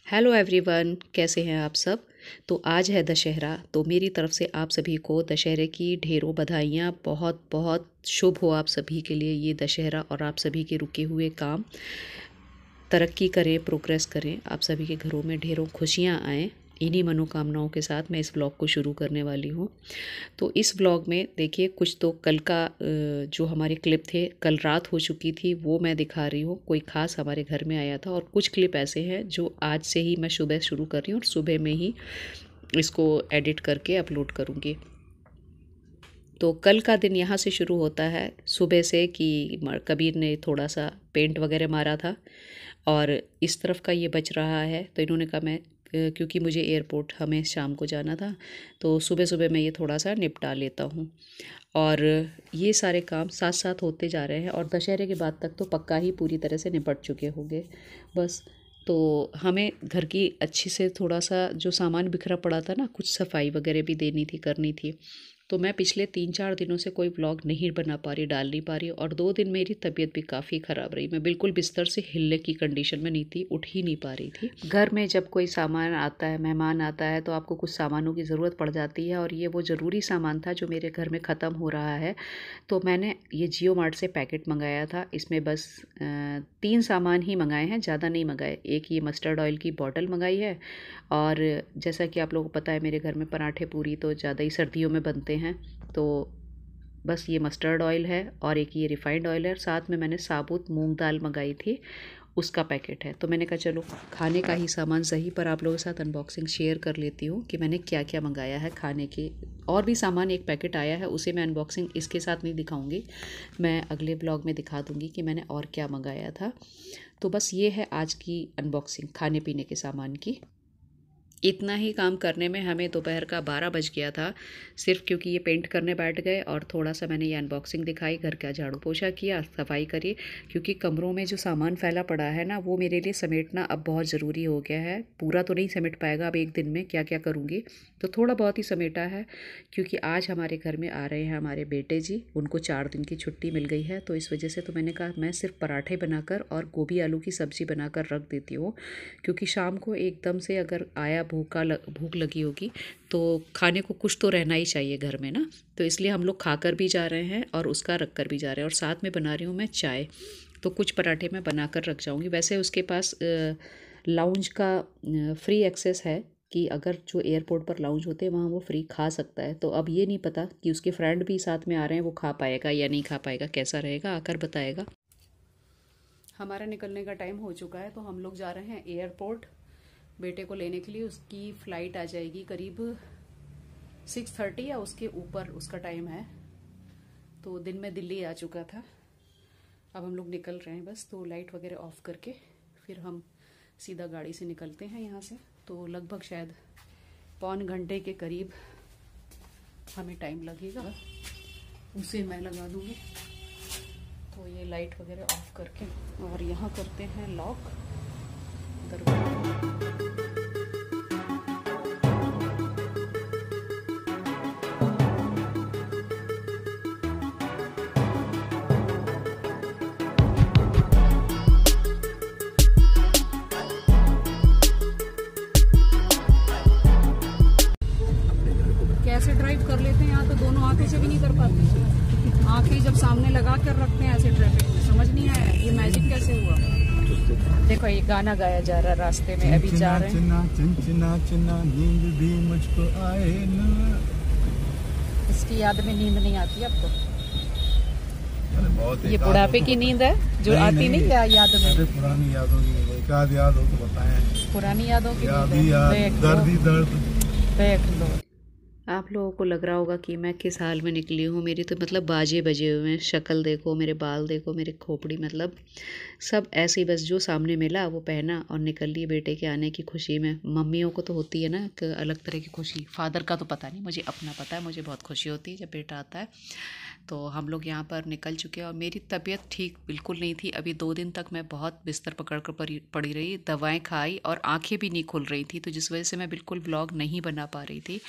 Hello everyone, कैसे हैं आप सब। तो आज है दशहरा। तो मेरी तरफ से आप सभी को दशहरे की ढेरों बधाइयाँ। बहुत बहुत शुभ हो आप सभी के लिए ये दशहरा, और आप सभी के रुके हुए काम तरक्की करें, प्रोग्रेस करें। आप सभी के घरों में ढेरों खुशियाँ आएँ। इन्हीं मनोकामनाओं के साथ मैं इस ब्लॉग को शुरू करने वाली हूँ। तो इस ब्लॉग में देखिए, कुछ तो कल का जो हमारे क्लिप थे, कल रात हो चुकी थी, वो मैं दिखा रही हूँ। कोई ख़ास हमारे घर में आया था, और कुछ क्लिप ऐसे हैं जो आज से ही मैं सुबह शुरू कर रही हूँ, और सुबह में ही इसको एडिट करके अपलोड करूँगी। तो कल का दिन यहाँ से शुरू होता है सुबह से कि कबीर ने थोड़ा सा पेंट वगैरह मारा था, और इस तरफ का ये बच रहा है। तो इन्होंने कहा मैं क्योंकि मुझे एयरपोर्ट हमें शाम को जाना था, तो सुबह सुबह मैं ये थोड़ा सा निपटा लेता हूँ। और ये सारे काम साथ साथ होते जा रहे हैं, और दशहरे के बाद तक तो पक्का ही पूरी तरह से निपट चुके होंगे बस। तो हमें घर की अच्छी से थोड़ा सा जो सामान बिखरा पड़ा था ना, कुछ सफाई वगैरह भी देनी थी, करनी थी। तो मैं पिछले 3-4 दिनों से कोई व्लॉग नहीं बना पा रही, डाल नहीं पा रही, और 2 दिन मेरी तबीयत भी काफ़ी ख़राब रही। मैं बिल्कुल बिस्तर से हिलने की कंडीशन में नहीं थी, उठ ही नहीं पा रही थी। घर में जब कोई सामान आता है, मेहमान आता है, तो आपको कुछ सामानों की ज़रूरत पड़ जाती है, और ये वो ज़रूरी सामान था जो मेरे घर में ख़त्म हो रहा है। तो मैंने ये जियो मार्ट से पैकेट मंगाया था। इसमें बस 3 सामान ही मंगाए हैं, ज़्यादा नहीं मंगाए। एक ये मस्टर्ड ऑयल की बॉटल मंगाई है, और जैसा कि आप लोगों को पता है, मेरे घर में पराठे पूरी तो ज़्यादा ही सर्दियों में बनते हैं। तो बस ये मस्टर्ड ऑयल है, और एक ये रिफ़ाइंड ऑयल है। साथ में मैंने साबुत मूंग दाल मंगाई थी, उसका पैकेट है। तो मैंने कहा चलो खाने का ही सामान सही, पर आप लोगों के साथ अनबॉक्सिंग शेयर कर लेती हूँ कि मैंने क्या क्या मंगाया है खाने के। और भी सामान एक पैकेट आया है, उसे मैं अनबॉक्सिंग इसके साथ नहीं दिखाऊंगी, मैं अगले ब्लॉग में दिखा दूँगी कि मैंने और क्या मंगाया था। तो बस ये है आज की अनबॉक्सिंग खाने पीने के सामान की। इतना ही काम करने में हमें दोपहर का 12 बज गया था, सिर्फ क्योंकि ये पेंट करने बैठ गए, और थोड़ा सा मैंने ये अनबॉक्सिंग दिखाई, घर का झाड़ू पोछा किया, सफाई करी। क्योंकि कमरों में जो सामान फैला पड़ा है ना, वो मेरे लिए समेटना अब बहुत ज़रूरी हो गया है। पूरा तो नहीं समेट पाएगा अब एक दिन में, क्या क्या करूँगी, तो थोड़ा बहुत ही समेटा है। क्योंकि आज हमारे घर में आ रहे हैं हमारे बेटे जी, उनको 4 दिन की छुट्टी मिल गई है। तो इस वजह से तो मैंने कहा मैं सिर्फ पराठे बनाकर और गोभी आलू की सब्ज़ी बनाकर रख देती हूँ, क्योंकि शाम को एकदम से अगर आया भूख लगी होगी, तो खाने को कुछ तो रहना ही चाहिए घर में ना। तो इसलिए हम लोग खाकर भी जा रहे हैं और उसका रख कर भी जा रहे हैं, और साथ में बना रही हूँ मैं चाय। तो कुछ पराठे मैं बनाकर रख जाऊँगी। वैसे उसके पास लाउंज का फ्री एक्सेस है, कि अगर जो एयरपोर्ट पर लाउंज होते हैं वहाँ वो फ्री खा सकता है। तो अब ये नहीं पता कि उसके फ्रेंड भी साथ में आ रहे हैं, वो खा पाएगा या नहीं खा पाएगा, कैसा रहेगा आकर बताएगा। हमारा निकलने का टाइम हो चुका है, तो हम लोग जा रहे हैं एयरपोर्ट बेटे को लेने के लिए। उसकी फ़्लाइट आ जाएगी करीब 6:30 या उसके ऊपर उसका टाइम है। तो दिन में दिल्ली आ चुका था, अब हम लोग निकल रहे हैं बस। तो लाइट वगैरह ऑफ करके फिर हम सीधा गाड़ी से निकलते हैं यहाँ से। तो लगभग शायद पौन घंटे के करीब हमें टाइम लगेगा, उसे मैं लगा दूँगी। तो ये लाइट वगैरह ऑफ करके, और यहाँ करते हैं लॉक दरवाजा। कैसे ड्राइव कर लेते हैं यहाँ, तो दोनों आंखें से भी नहीं कर पाते। आंखें जब सामने लगा कर रखते हैं ऐसे ट्रैफिक में, समझ नहीं आया ये मैजिक कैसे हुआ। देखो ये गाना गाया जा रहा है रास्ते में, अभी जा रहे हैं। चिन्ना नींद भी मुझको आए ना। इसकी याद में नींद नहीं आती आपको? बहुत ये बुढ़ापे की नींद है जो आती नहीं या याद में? पुरानी यादों की एक आध याद हो तो बताएं। पुरानी यादों की दर्द ही दर्द। देख लो। आप लोगों को लग रहा होगा कि मैं किस हाल में निकली हूँ। मेरी तो मतलब बाजे बजे हुए हैं। शक्ल देखो, मेरे बाल देखो, मेरे खोपड़ी, मतलब सब ऐसे ही, बस जो सामने मिला वो पहना और निकल ली बेटे के आने की खुशी में। मम्मियों को तो होती है ना एक अलग तरह की खुशी, फादर का तो पता नहीं, मुझे अपना पता है, मुझे बहुत खुशी होती है जब बेटा आता है। तो हम लोग यहाँ पर निकल चुके हैं, और मेरी तबीयत ठीक बिल्कुल नहीं थी। अभी 2 दिन तक मैं बहुत बिस्तर पकड़ कर पड़ी रही, दवाएं खाई, और आंखें भी नहीं खुल रही थी, तो जिस वजह से मैं बिल्कुल व्लॉग नहीं बना पा रही थी।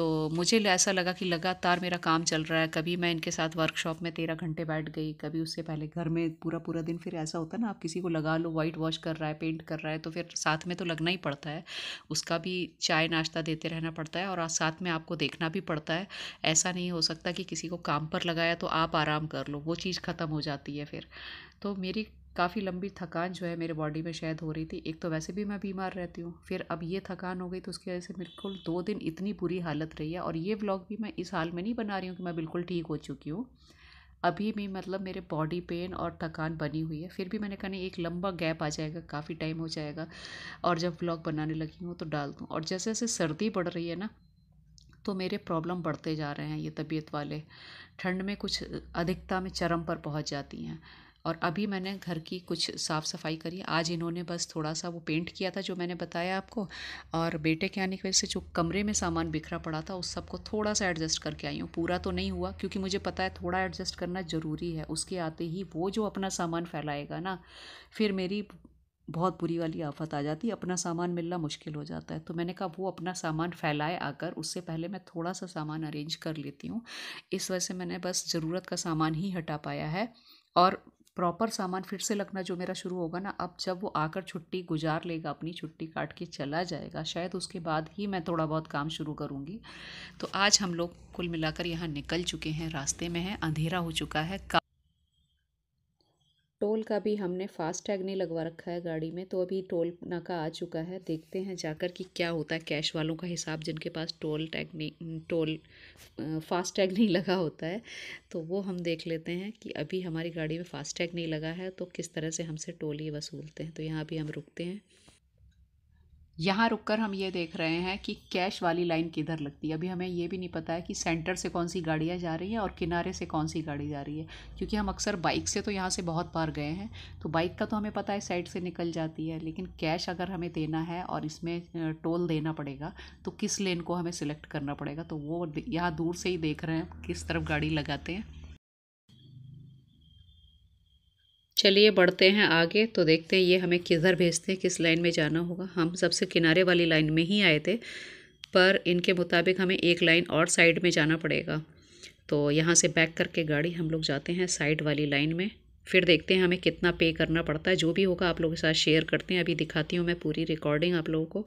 तो मुझे ऐसा लगा कि लगातार मेरा काम चल रहा है, कभी मैं इनके साथ वर्कशॉप में 13 घंटे बैठ गई, कभी उससे पहले घर में पूरा पूरा दिन। फिर ऐसा होता है ना, आप किसी को लगा लो, वाइट वॉश कर रहा है, पेंट कर रहा है, तो फिर साथ में तो लगना ही पड़ता है, उसका भी चाय नाश्ता देते रहना पड़ता है और साथ में आपको देखना भी पड़ता है। ऐसा नहीं हो सकता कि किसी को काम पर लगाया तो आप आराम कर लो, वो चीज़ ख़त्म हो जाती है फिर। तो मेरी काफ़ी लंबी थकान जो है मेरे बॉडी में शायद हो रही थी। एक तो वैसे भी मैं बीमार रहती हूँ, फिर अब ये थकान हो गई, तो उसकी वजह से मेरे को 2 दिन इतनी बुरी हालत रही है। और ये व्लॉग भी मैं इस हाल में नहीं बना रही हूँ कि मैं बिल्कुल ठीक हो चुकी हूँ, अभी भी मतलब मेरे बॉडी पेन और थकान बनी हुई है। फिर भी मैंने कहा नहीं, एक लंबा गैप आ जाएगा, काफ़ी टाइम हो जाएगा, और जब व्लॉग बनाने लगी हूँ तो डाल दूँ। और जैसे जैसे सर्दी बढ़ रही है ना, तो मेरे प्रॉब्लम बढ़ते जा रहे हैं, ये तबीयत वाले ठंड में कुछ अधिकता में चरम पर पहुँच जाती हैं। और अभी मैंने घर की कुछ साफ़ सफाई करी। आज इन्होंने बस थोड़ा सा वो पेंट किया था जो मैंने बताया आपको, और बेटे के आने की वजह से जो कमरे में सामान बिखरा पड़ा था उस सबको थोड़ा सा एडजस्ट करके आई हूँ। पूरा तो नहीं हुआ, क्योंकि मुझे पता है थोड़ा एडजस्ट करना ज़रूरी है। उसके आते ही वो जो अपना सामान फैलाएगा ना, फिर मेरी बहुत बुरी वाली आफत आ जाती है, अपना सामान मिलना मुश्किल हो जाता है। तो मैंने कहा वो अपना सामान फैलाए आकर, उससे पहले मैं थोड़ा सा सामान अरेंज कर लेती हूँ। इस वजह से मैंने बस ज़रूरत का सामान ही हटा पाया है, और प्रॉपर सामान फिर से लगना जो मेरा शुरू होगा ना, अब जब वो आकर छुट्टी गुजार लेगा, अपनी छुट्टी काट के चला जाएगा, शायद उसके बाद ही मैं थोड़ा बहुत काम शुरू करूँगी। तो आज हम लोग कुल मिलाकर यहाँ निकल चुके हैं, रास्ते में हैं, अंधेरा हो चुका है। टोल का भी हमने फास्टैग नहीं लगवा रखा है गाड़ी में, तो अभी टोल नाका आ चुका है। देखते हैं जाकर कि क्या होता है। कैश वालों का हिसाब, जिनके पास टोल फास्टैग नहीं लगा होता है, तो वो हम देख लेते हैं कि अभी हमारी गाड़ी में फास्टैग नहीं लगा है तो किस तरह से हमसे टोल ये वसूलते हैं। तो यहाँ भी हम रुकते हैं। यहाँ रुककर हम ये देख रहे हैं कि कैश वाली लाइन किधर लगती है। अभी हमें ये भी नहीं पता है कि सेंटर से कौन सी गाड़ियाँ जा रही हैं और किनारे से कौन सी गाड़ी जा रही है, क्योंकि हम अक्सर बाइक से तो यहाँ से बहुत बार गए हैं, तो बाइक का तो हमें पता है साइड से निकल जाती है। लेकिन कैश अगर हमें देना है और इसमें टोल देना पड़ेगा, तो किस लेन को हमें सिलेक्ट करना पड़ेगा। तो वो यहाँ दूर से ही देख रहे हैं किस तरफ गाड़ी लगाते हैं। चलिए बढ़ते हैं आगे, तो देखते हैं ये हमें किधर भेजते हैं, किस लाइन में जाना होगा। हम सबसे किनारे वाली लाइन में ही आए थे, पर इनके मुताबिक हमें एक लाइन और साइड में जाना पड़ेगा। तो यहाँ से बैक करके गाड़ी हम लोग जाते हैं साइड वाली लाइन में। फिर देखते हैं हमें कितना पे करना पड़ता है। जो भी होगा आप लोगों के साथ शेयर करते हैं। अभी दिखाती हूँ मैं पूरी रिकॉर्डिंग आप लोगों को।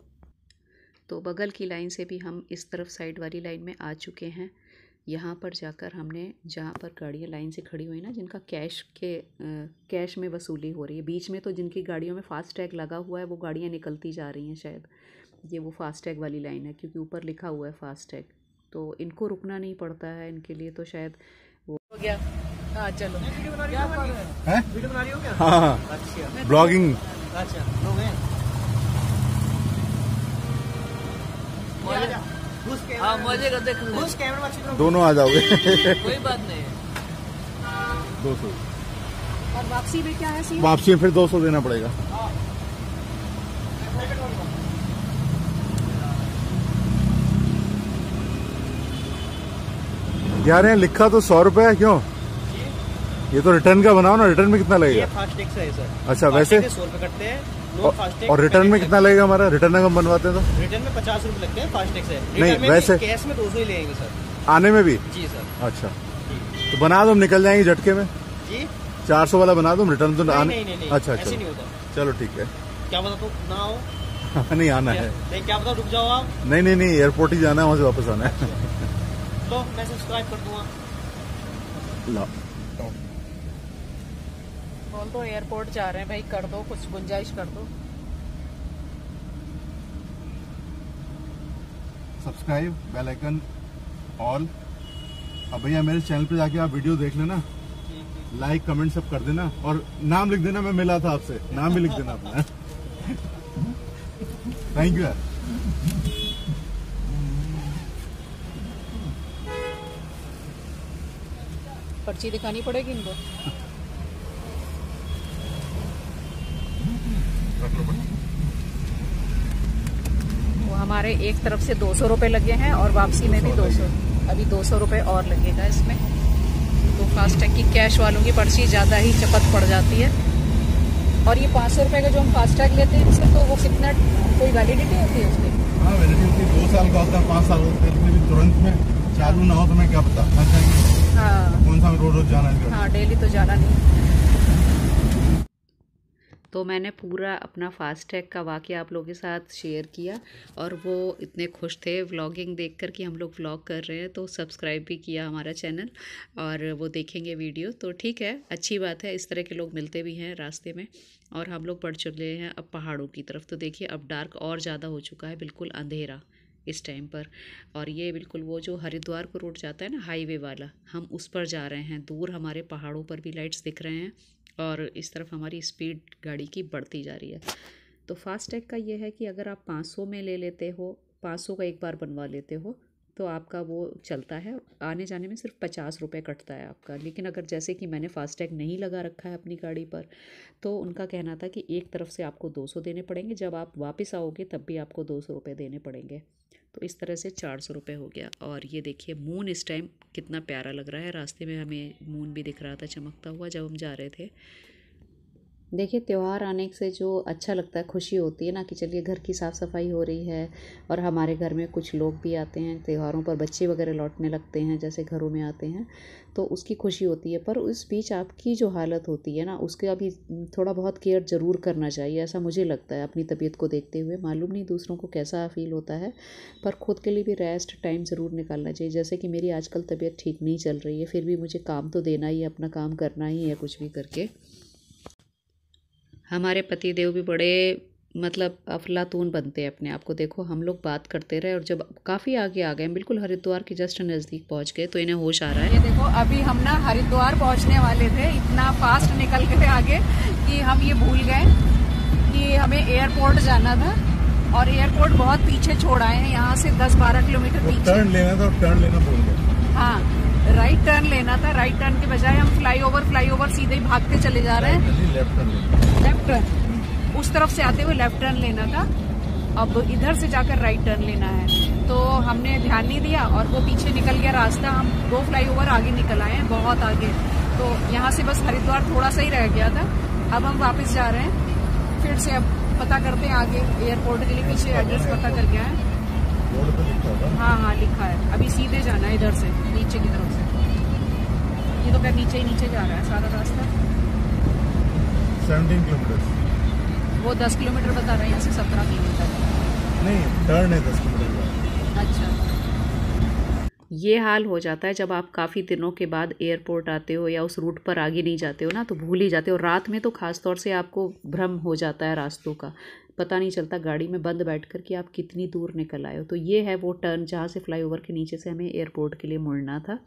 तो बगल की लाइन से भी हम इस तरफ साइड वाली लाइन में आ चुके हैं। यहाँ पर जाकर हमने, जहाँ पर गाड़ियाँ लाइन से खड़ी हुई ना, जिनका कैश में वसूली हो रही है, बीच में तो जिनकी गाड़ियों में फास्टैग लगा हुआ है वो गाड़ियाँ निकलती जा रही हैं। शायद ये वो फास्टैग वाली लाइन है, क्योंकि ऊपर लिखा हुआ है फास्टैग, तो इनको रुकना नहीं पड़ता है इनके लिए। तो शायद वो हो गया। हाँ चलो, वीडियो बना रही हो क्या? हाँ, अच्छा, ब्लॉगिंग। अच्छा, लोग हैं। हाँ, मजे का देख, उस कैमरा में दोनों आ जाओगे। कोई बात नहीं। 200। और वापसी में क्या है? वापसी में फिर 200 देना पड़ेगा। यार यहाँ लिखा तो 100 रुपए है, क्यों? ये तो रिटर्न का बनाओ ना, रिटर्न में कितना लगेगा? फास्टैग से है सर। अच्छा, वैसे 100 रुपए कटते हैं। और रिटर्न में कितना लगेगा हमारा? रिटर्न अगर हम बनवाते हैं तो रिटर्न में 50 रुपए लगते हैं फास्टैग से। नहीं, वैसे कैश में 200 ही लेंगे सर। आने में भी? जी सर। अच्छा, तो बना दो, हम निकल जाएंगे झटके में। जी 400 वाला बना दो, रिटर्न तो नहीं, नहीं, अच्छा, ऐसे नहीं होता। चलो ठीक है। क्या बता तो ना हो। नहीं आना है। नहीं, क्या बता, रुक जाओ आप। नहीं, एयरपोर्ट ही जाना है, वहाँ से वापस आना है। तो मैं सब्सक्राइब कर दूंगा। लो, बोल दो एयरपोर्ट जा रहे हैं भाई, कर दो कुछ गुंजाइश कर दो। Subscribe, bell icon all. अब भैया मेरे चैनल पे जाके आप वीडियो देख लेना, लाइक कमेंट सब कर देना, और नाम लिख देना, मैं मिला था आपसे, नाम भी लिख देना अपना। थैंक यू यार। पर्ची दिखानी पड़ेगी इनको। वो हमारे एक तरफ से 200 रुपये लगे हैं और वापसी में भी 200। अभी 200 रुपये और लगेगा इसमें। तो फास्टैग की कैश वालों की पर्ची ज़्यादा ही चपत पड़ जाती है। और ये 500 रुपये का जो हम फास्टैग लेते हैं इसमें, तो वो कितना, कोई वैलिडिटी होती है उसकी? हाँ वैलिडिटी होती है, 2 साल का होता है, 5 साल होता है, लेकिन अभी तुरंत में चालू ना हो तो मैं क्या पता हाँ कौन सा रोज रोज जाना है। हाँ, डेली तो जाना नहीं। तो मैंने पूरा अपना फास्टैग का वाक़या आप लोगों के साथ शेयर किया और वो इतने खुश थे व्लॉगिंग देखकर कि हम लोग व्लॉग कर रहे हैं, तो सब्सक्राइब भी किया हमारा चैनल और वो देखेंगे वीडियो। तो ठीक है, अच्छी बात है, इस तरह के लोग मिलते भी हैं रास्ते में। और हम लोग बढ़ चले हैं अब पहाड़ों की तरफ। तो देखिए अब डार्क और ज़्यादा हो चुका है, बिल्कुल अंधेरा इस टाइम पर। और ये बिल्कुल वो जो हरिद्वार को रोड जाता है ना, हाईवे वाला, हम उस पर जा रहे हैं। दूर हमारे पहाड़ों पर भी लाइट्स दिख रहे हैं और इस तरफ हमारी स्पीड गाड़ी की बढ़ती जा रही है। तो फास्टैग का ये है कि अगर आप 500 में ले लेते हो, 500 का एक बार बनवा लेते हो तो आपका वो चलता है, आने जाने में सिर्फ 50 रुपये कटता है आपका। लेकिन अगर जैसे कि मैंने फास्टैग नहीं लगा रखा है अपनी गाड़ी पर, तो उनका कहना था कि एक तरफ से आपको 200 देने पड़ेंगे, जब आप वापस आओगे तब भी आपको 200 रुपये देने पड़ेंगे। तो इस तरह से 400 रुपये हो गया। और ये देखिए मून इस टाइम कितना प्यारा लग रहा है, रास्ते में हमें मून भी दिख रहा था चमकता हुआ जब हम जा रहे थे। देखिए त्यौहार आने से जो अच्छा लगता है, खुशी होती है ना कि चलिए घर की साफ़ सफाई हो रही है और हमारे घर में कुछ लोग भी आते हैं त्योहारों पर, बच्चे वगैरह लौटने लगते हैं जैसे घरों में आते हैं, तो उसकी खुशी होती है। पर उस बीच आपकी जो हालत होती है ना, उसके अभी थोड़ा बहुत केयर ज़रूर करना चाहिए, ऐसा मुझे लगता है अपनी तबीयत को देखते हुए। मालूम नहीं दूसरों को कैसा फील होता है, पर ख़ुद के लिए भी रेस्ट टाइम ज़रूर निकालना चाहिए। जैसे कि मेरी आजकल तबीयत ठीक नहीं चल रही है, फिर भी मुझे काम तो देना ही है, अपना काम करना ही है कुछ भी करके। हमारे पति देव भी बड़े मतलब अफलातून बनते हैं अपने आप को। देखो हम लोग बात करते रहे और जब काफ़ी आगे आ गए, बिल्कुल हरिद्वार के जस्ट नज़दीक पहुंच गए, तो इन्हें होश आ रहा है। ये देखो अभी हम ना हरिद्वार पहुंचने वाले थे, इतना फास्ट निकल गए आगे कि हम ये भूल गए कि हमें एयरपोर्ट जाना था और एयरपोर्ट बहुत पीछे छोड़ आए हैं, यहाँ से 10-12 किलोमीटर पीछे। टर्न लेना था और टर्न लेना भूल गए। हाँ, राइट टर्न लेना था, राइट टर्न के बजाय हम फ्लाईओवर सीधे ही भागते चले जा रहे हैं। लेफ्ट टर्न उस तरफ से आते हुए लेफ्ट टर्न लेना था, अब इधर से जाकर राइट टर्न लेना है। तो हमने ध्यान नहीं दिया और वो पीछे निकल गया रास्ता, हम 2 फ्लाईओवर आगे निकल आए हैं, बहुत आगे। तो यहाँ से बस हरिद्वार थोड़ा सा ही रह गया था। अब हम वापस जा रहे हैं, फिर से अब पता करते हैं आगे एयरपोर्ट के लिए, पीछे एड्रेस पता कर गया है। हाँ हाँ लिखा है, अभी सीधे जाना है इधर से नीचे की तरफ से। ये तो क्या नीचे ही नीचे जा रहा है सारा रास्ता। 17 किलोमीटर, वो 10 किलोमीटर बता रहे हैं, यहाँ से 17 किलोमीटर नहीं टर्न है 10 किलोमीटर। अच्छा, ये हाल हो जाता है जब आप काफ़ी दिनों के बाद एयरपोर्ट आते हो या उस रूट पर आगे नहीं जाते हो ना, तो भूल ही जाते हो। रात में तो ख़ास तौर से आपको भ्रम हो जाता है रास्तों का, पता नहीं चलता गाड़ी में बंद बैठकर कि आप कितनी दूर निकल आए हो। तो ये है वो टर्न जहाँ से फ्लाईओवर के नीचे से हमें एयरपोर्ट के लिए मुड़ना था।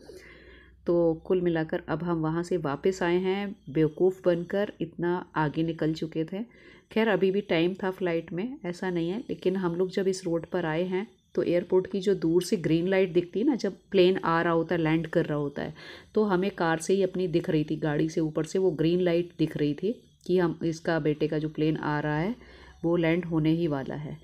तो कुल मिलाकर अब हम वहाँ से वापस आए हैं बेवकूफ़ बनकर, इतना आगे निकल चुके थे। खैर अभी भी टाइम था फ़्लाइट में, ऐसा नहीं है, लेकिन हम लोग जब इस रोड पर आए हैं तो एयरपोर्ट की जो दूर से ग्रीन लाइट दिखती है ना, जब प्लेन आ रहा होता है, लैंड कर रहा होता है, तो हमें कार से ही अपनी दिख रही थी, गाड़ी से ऊपर से वो ग्रीन लाइट दिख रही थी कि हम इसका बेटे का जो प्लेन आ रहा है वो लैंड होने ही वाला है।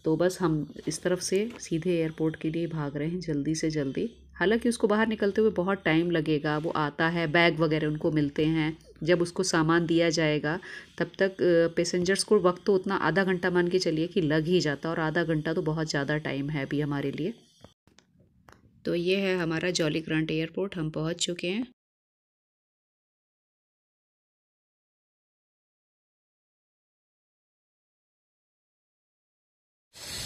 तो बस हम इस तरफ से सीधे एयरपोर्ट के लिए भाग रहे हैं जल्दी से जल्दी। हालांकि उसको बाहर निकलते हुए बहुत टाइम लगेगा, वो आता है, बैग वगैरह उनको मिलते हैं, जब उसको सामान दिया जाएगा तब तक पैसेंजर्स को वक्त तो उतना आधा घंटा मान के चलिए कि लग ही जाता, और आधा घंटा तो बहुत ज़्यादा टाइम है अभी हमारे लिए। तो ये है हमारा जॉली ग्रांट एयरपोर्ट, हम पहुंच चुके हैं।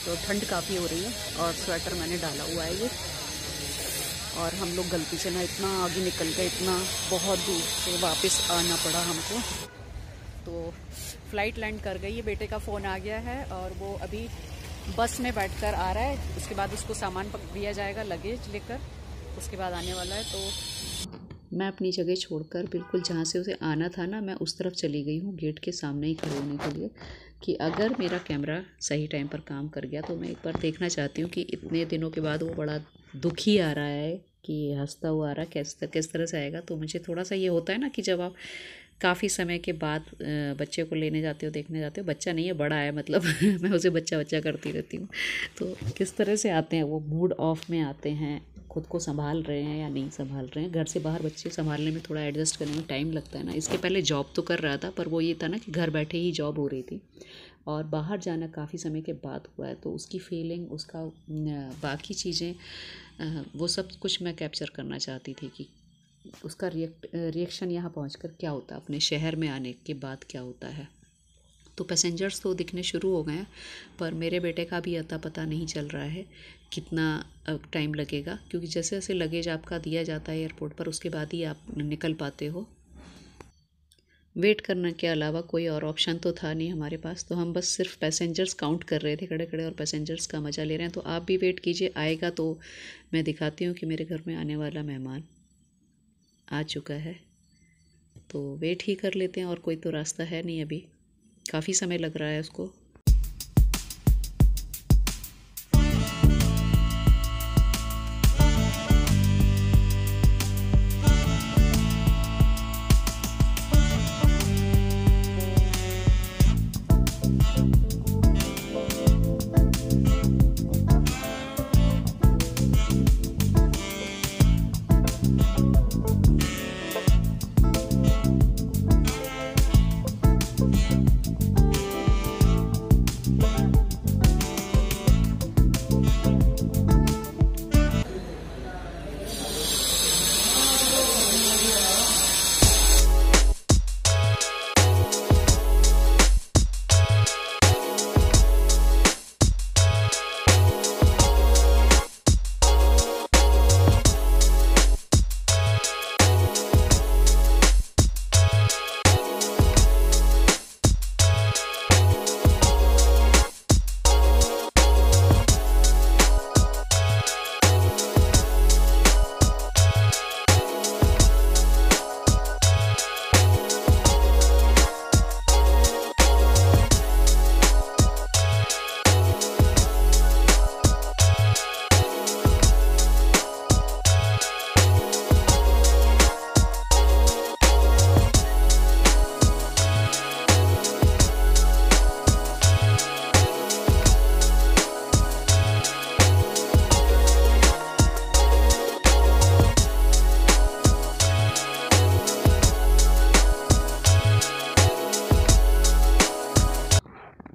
तो ठंड काफ़ी हो रही है और स्वेटर मैंने डाला हुआ है ये, और हम लोग गलती से ना इतना आगे निकल गए, इतना बहुत दूर से वापस आना पड़ा हमको। तो फ़्लाइट लैंड कर गई है, बेटे का फ़ोन आ गया है और वो अभी बस में बैठकर आ रहा है, उसके बाद उसको सामान दिया जाएगा लगेज लेकर, उसके बाद आने वाला है। तो मैं अपनी जगह छोड़कर बिल्कुल जहाँ से उसे आना था ना, मैं उस तरफ चली गई हूँ गेट के सामने ही खड़े होने के लिए, कि अगर मेरा कैमरा सही टाइम पर काम कर गया तो मैं एक बार देखना चाहती हूँ कि इतने दिनों के बाद वो बड़ा दुखी आ रहा है कि हंसता हुआ आ रहा है, किस तरह से आएगा। तो मुझे थोड़ा सा ये होता है ना कि जब आप काफ़ी समय के बाद बच्चे को लेने जाते हो, देखने जाते हो, बच्चा नहीं है बड़ा है मतलब मैं उसे बच्चा बच्चा करती रहती हूँ, तो किस तरह से आते हैं वो, मूड ऑफ में आते हैं, खुद को संभाल रहे हैं या नहीं संभाल रहे हैं। घर से बाहर बच्चे संभालने में थोड़ा एडजस्ट करने में टाइम लगता है ना। इसके पहले जॉब तो कर रहा था, पर वो ये था ना कि घर बैठे ही जॉब हो रही थी और बाहर जाना काफ़ी समय के बाद हुआ है, तो उसकी फीलिंग, उसका बाकी चीज़ें, वो सब कुछ मैं कैप्चर करना चाहती थी कि उसका रिएक्शन यहाँ पहुँचकर क्या होता है, अपने शहर में आने के बाद क्या होता है। तो पैसेंजर्स तो दिखने शुरू हो गए हैं, पर मेरे बेटे का भी अता पता नहीं चल रहा है कितना टाइम लगेगा, क्योंकि जैसे जैसे लगेज आपका दिया जाता है एयरपोर्ट पर, उसके बाद ही आप निकल पाते हो। वेट करने के अलावा कोई और ऑप्शन तो था नहीं हमारे पास, तो हम बस सिर्फ पैसेंजर्स काउंट कर रहे थे खड़े खड़े और पैसेंजर्स का मज़ा ले रहे हैं। तो आप भी वेट कीजिए, आएगा तो मैं दिखाती हूँ कि मेरे घर में आने वाला मेहमान आ चुका है। तो वेट ही कर लेते हैं, और कोई तो रास्ता है नहीं, अभी काफ़ी समय लग रहा है उसको।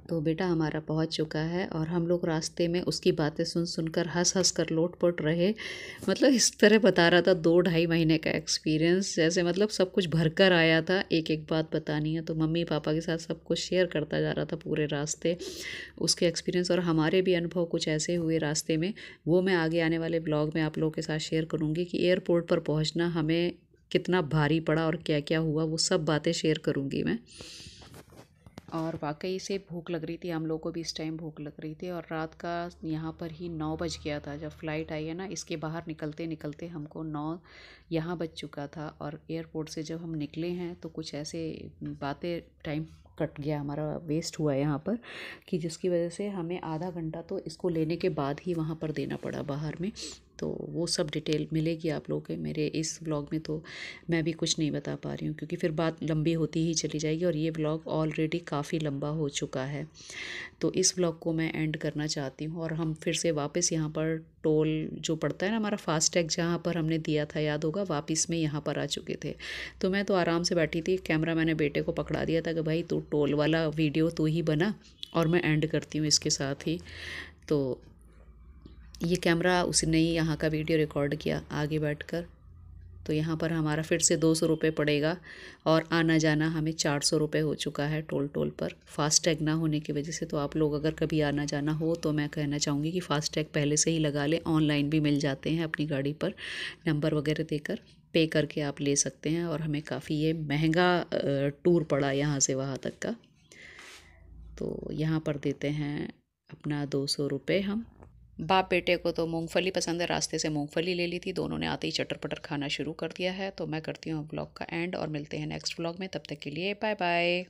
तो बेटा हमारा पहुंच चुका है, और हम लोग रास्ते में उसकी बातें सुन सुनकर हंस हंस कर लोटपोट रहे। मतलब इस तरह बता रहा था 2-2.5 महीने का एक्सपीरियंस, जैसे मतलब सब कुछ भर कर आया था। एक एक बात बतानी है, तो मम्मी पापा के साथ सब कुछ शेयर करता जा रहा था पूरे रास्ते, उसके एक्सपीरियंस। और हमारे भी अनुभव कुछ ऐसे हुए रास्ते में, वो मैं आगे आने वाले ब्लॉग में आप लोगों के साथ शेयर करूँगी कि एयरपोर्ट पर पहुँचना हमें कितना भारी पड़ा और क्या क्या हुआ, वो सब बातें शेयर करूँगी मैं। और वाकई से भूख लग रही थी, हम लोगों को भी इस टाइम भूख लग रही थी, और रात का यहाँ पर ही 9 बज गया था जब फ़्लाइट आई है ना। इसके बाहर निकलते निकलते हमको 9 यहाँ बज चुका था, और एयरपोर्ट से जब हम निकले हैं तो कुछ ऐसे बातें, टाइम कट गया हमारा, वेस्ट हुआ यहाँ पर, कि जिसकी वजह से हमें आधा घंटा तो इसको लेने के बाद ही वहाँ पर देना पड़ा बाहर में। तो वो सब डिटेल मिलेगी आप लोगों के मेरे इस ब्लॉग में, तो मैं भी कुछ नहीं बता पा रही हूँ क्योंकि फिर बात लंबी होती ही चली जाएगी, और ये ब्लॉग ऑलरेडी काफ़ी लंबा हो चुका है। तो इस ब्लॉग को मैं एंड करना चाहती हूँ, और हम फिर से वापस यहाँ पर टोल जो पड़ता है ना हमारा, फास्टैग जहाँ पर हमने दिया था याद होगा, वापस में यहाँ पर आ चुके थे। तो मैं तो आराम से बैठी थी, कैमरा मैंने बेटे को पकड़ा दिया था कि भाई तू टोल वाला वीडियो तू ही बना, और मैं एंड करती हूँ इसके साथ ही। तो ये कैमरा उसने ही यहाँ का वीडियो रिकॉर्ड किया आगे बैठकर। तो यहाँ पर हमारा फिर से 200 रुपये पड़ेगा, और आना जाना हमें 400 रुपये हो चुका है टोल पर, फास्टैग ना होने की वजह से। तो आप लोग अगर कभी आना जाना हो तो मैं कहना चाहूँगी कि फ़ास्टैग पहले से ही लगा लें, ऑनलाइन भी मिल जाते हैं, अपनी गाड़ी पर नंबर वगैरह देकर पे करके आप ले सकते हैं। और हमें काफ़ी ये महंगा टूर पड़ा यहाँ से वहाँ तक का। तो यहाँ पर देते हैं अपना 200 रुपये हम। बाप बेटे को तो मूंगफली पसंद है, रास्ते से मूंगफली ले ली थी, दोनों ने आते ही चटर पटर खाना शुरू कर दिया है। तो मैं करती हूँ ब्लॉग का एंड, और मिलते हैं नेक्स्ट ब्लॉग में, तब तक के लिए बाय बाय।